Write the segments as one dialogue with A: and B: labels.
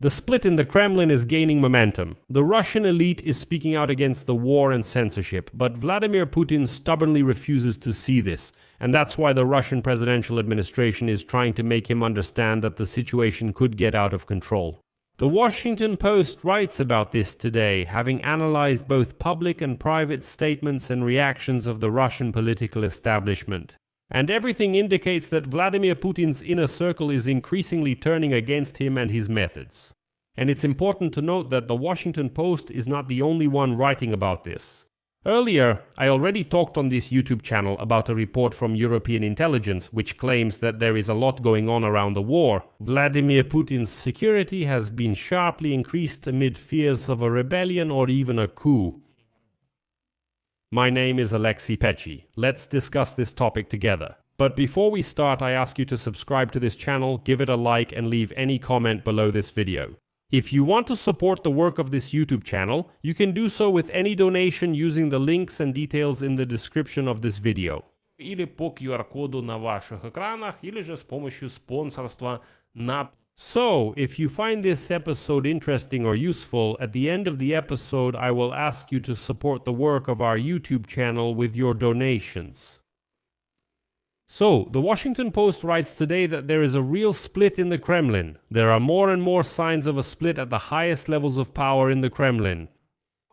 A: The split in the Kremlin is gaining momentum. The Russian elite is speaking out against the war and censorship, but Vladimir Putin stubbornly refuses to see this, and that's why the Russian presidential administration is trying to make him understand that the situation could get out of control. The Washington Post writes about this today, having analyzed both public and private statements and reactions of the Russian political establishment. And everything indicates that Vladimir Putin's inner circle is increasingly turning against him and his methods. And it's important to note that the Washington Post is not the only one writing about this. Earlier, I already talked on this YouTube channel about a report from European intelligence which claims that there is a lot going on around the war. Vladimir Putin's security has been sharply increased amid fears of a rebellion or even a coup. My name is Alexei Pechi. Let's discuss this topic together. But before we start, I ask you to subscribe to this channel, give it a like, and leave any comment below this video. If you want to support the work of this YouTube channel, you can do so with any donation using the links and details in the description of this video. Или по QR-коду на ваших экранах, или же с помощью спонсорства на... So, if you find this episode interesting or useful, at the end of the episode I will ask you to support the work of our YouTube channel with your donations. So, the Washington Post writes today that there is a real split in the Kremlin. There are more and more signs of a split at the highest levels of power in the Kremlin.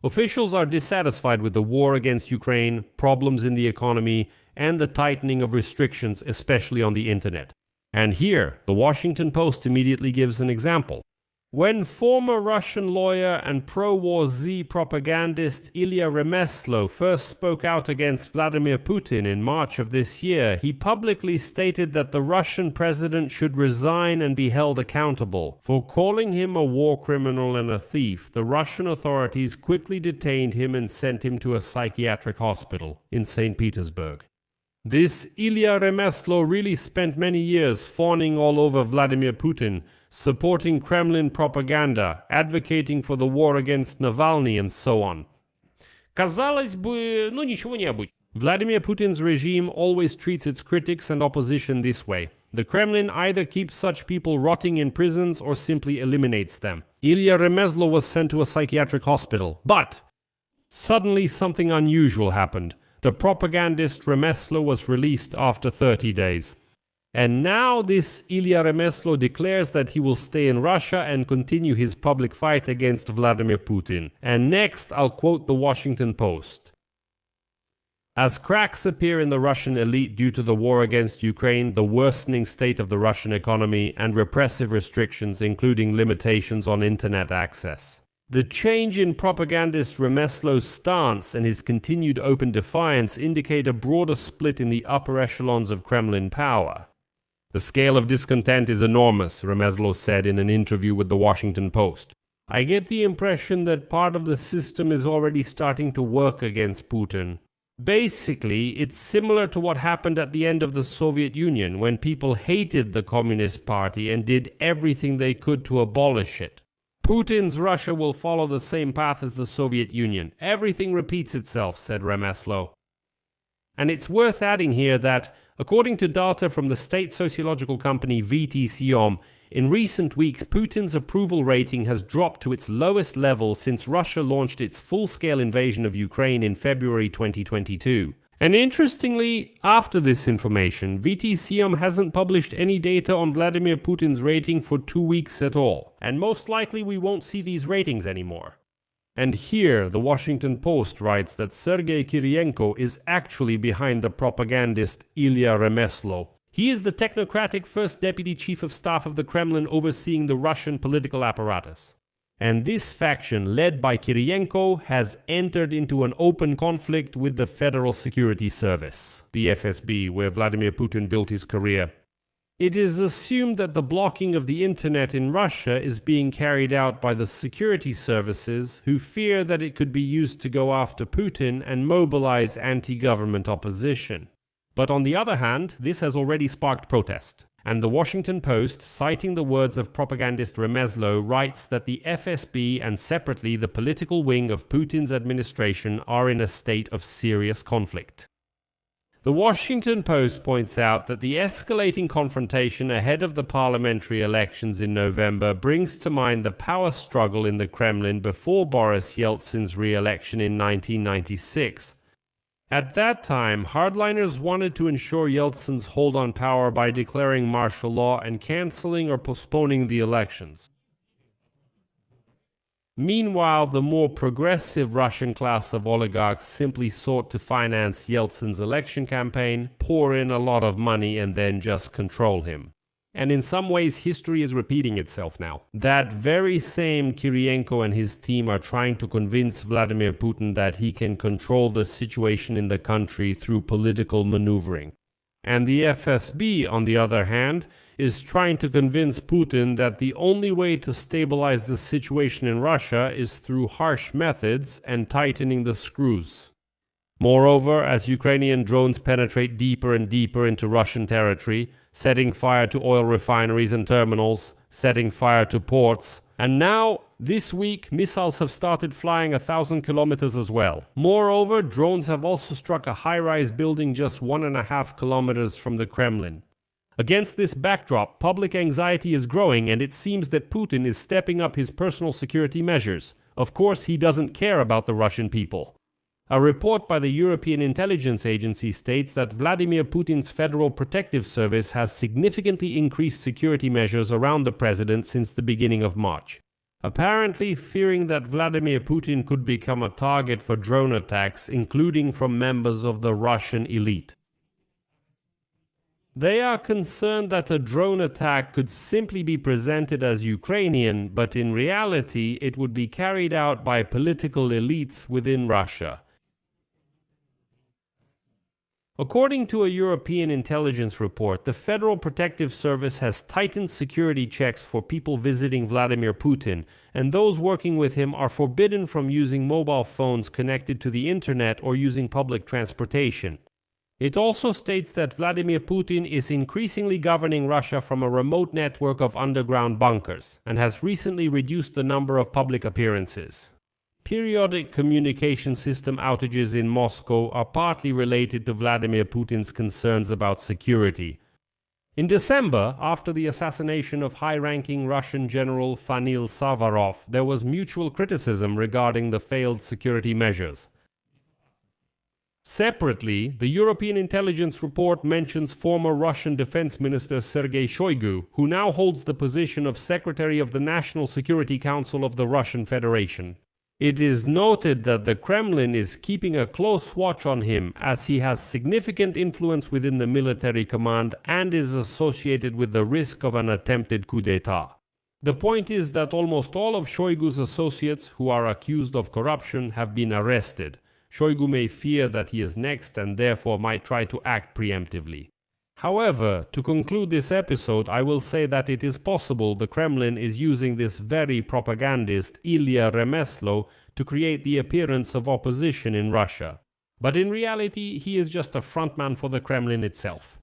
A: Officials are dissatisfied with the war against Ukraine, problems in the economy, and the tightening of restrictions, especially on the internet. And here, the Washington Post immediately gives an example. When former Russian lawyer and pro-war Z propagandist Ilya Remeslo first spoke out against Vladimir Putin in March of this year, he publicly stated that the Russian president should resign and be held accountable. For calling him a war criminal and a thief, the Russian authorities quickly detained him and sent him to a psychiatric hospital in St. Petersburg. This Ilya Remeslo really spent many years fawning all over Vladimir Putin, supporting Kremlin propaganda, advocating for the war against Navalny and so on. Казалось бы, ничего необычного. Vladimir Putin's regime always treats its critics and opposition this way. The Kremlin either keeps such people rotting in prisons or simply eliminates them. Ilya Remeslo was sent to a psychiatric hospital, but suddenly something unusual happened. The propagandist Remeslo was released after 30 days. And now this Ilya Remeslo declares that he will stay in Russia and continue his public fight against Vladimir Putin. And next, I'll quote the Washington Post. As cracks appear in the Russian elite due to the war against Ukraine, the worsening state of the Russian economy, and repressive restrictions including limitations on internet access. The change in propagandist Remeslo's stance and his continued open defiance indicate a broader split in the upper echelons of Kremlin power. The scale of discontent is enormous, Remeslo said in an interview with the Washington Post. I get the impression that part of the system is already starting to work against Putin. Basically, it's similar to what happened at the end of the Soviet Union, when people hated the Communist Party and did everything they could to abolish it. Putin's Russia will follow the same path as the Soviet Union. Everything repeats itself, said Remeslo. And it's worth adding here that, according to data from the state sociological company VTCom, in recent weeks Putin's approval rating has dropped to its lowest level since Russia launched its full-scale invasion of Ukraine in February 2022. And interestingly, after this information, VTCom hasn't published any data on Vladimir Putin's rating for 2 weeks at all, and most likely we won't see these ratings anymore. And here, the Washington Post writes that Sergei Kiriyenko is actually behind the propagandist Ilya Remeslo. He is the technocratic first deputy chief of staff of the Kremlin overseeing the Russian political apparatus. And this faction, led by Kiriyenko, has entered into an open conflict with the Federal Security Service, the FSB, where Vladimir Putin built his career. It is assumed that the blocking of the internet in Russia is being carried out by the security services, who fear that it could be used to go after Putin and mobilize anti-government opposition. But on the other hand, this has already sparked protest. And the Washington Post, citing the words of propagandist Remeslo, writes that the FSB and separately the political wing of Putin's administration are in a state of serious conflict. The Washington Post points out that the escalating confrontation ahead of the parliamentary elections in November brings to mind the power struggle in the Kremlin before Boris Yeltsin's re-election in 1996. At that time, hardliners wanted to ensure Yeltsin's hold on power by declaring martial law and canceling or postponing the elections. Meanwhile, the more progressive Russian class of oligarchs simply sought to finance Yeltsin's election campaign, pour in a lot of money, and then just control him. And in some ways, history is repeating itself now. That very same Kiriyenko and his team are trying to convince Vladimir Putin that he can control the situation in the country through political maneuvering. And the FSB, on the other hand, is trying to convince Putin that the only way to stabilize the situation in Russia is through harsh methods and tightening the screws. Moreover, as Ukrainian drones penetrate deeper and deeper into Russian territory, setting fire to oil refineries and terminals, setting fire to ports, and now, this week, missiles have started flying 1,000 kilometers as well. Moreover, drones have also struck a high-rise building just 1.5 kilometers from the Kremlin. Against this backdrop, public anxiety is growing, and it seems that Putin is stepping up his personal security measures. Of course, he doesn't care about the Russian people. A report by the European Intelligence Agency states that Vladimir Putin's Federal Protective Service has significantly increased security measures around the president since the beginning of March, apparently fearing that Vladimir Putin could become a target for drone attacks, including from members of the Russian elite. They are concerned that a drone attack could simply be presented as Ukrainian, but in reality it would be carried out by political elites within Russia. According to a European intelligence report, the Federal Protective Service has tightened security checks for people visiting Vladimir Putin, and those working with him are forbidden from using mobile phones connected to the internet or using public transportation. It also states that Vladimir Putin is increasingly governing Russia from a remote network of underground bunkers, and has recently reduced the number of public appearances. Periodic communication system outages in Moscow are partly related to Vladimir Putin's concerns about security. In December, after the assassination of high-ranking Russian General Fanil Savarov, there was mutual criticism regarding the failed security measures. Separately, the European intelligence report mentions former Russian Defense Minister Sergei Shoigu, who now holds the position of Secretary of the National Security Council of the Russian Federation. It is noted that the Kremlin is keeping a close watch on him, as he has significant influence within the military command and is associated with the risk of an attempted coup d'etat. The point is that almost all of Shoigu's associates who are accused of corruption have been arrested. Shoigu may fear that he is next and therefore might try to act preemptively. However, to conclude this episode, I will say that it is possible the Kremlin is using this very propagandist Ilya Remeslo to create the appearance of opposition in Russia. But in reality, he is just a frontman for the Kremlin itself.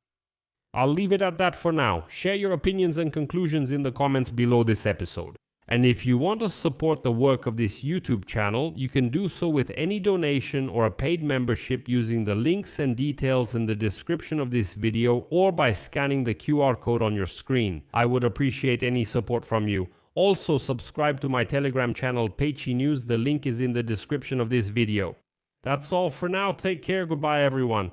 A: I'll leave it at that for now. Share your opinions and conclusions in the comments below this episode. And if you want to support the work of this YouTube channel, you can do so with any donation or a paid membership using the links and details in the description of this video or by scanning the QR code on your screen. I would appreciate any support from you. Also, subscribe to my Telegram channel Peichi News, the link is in the description of this video. That's all for now, take care, goodbye everyone.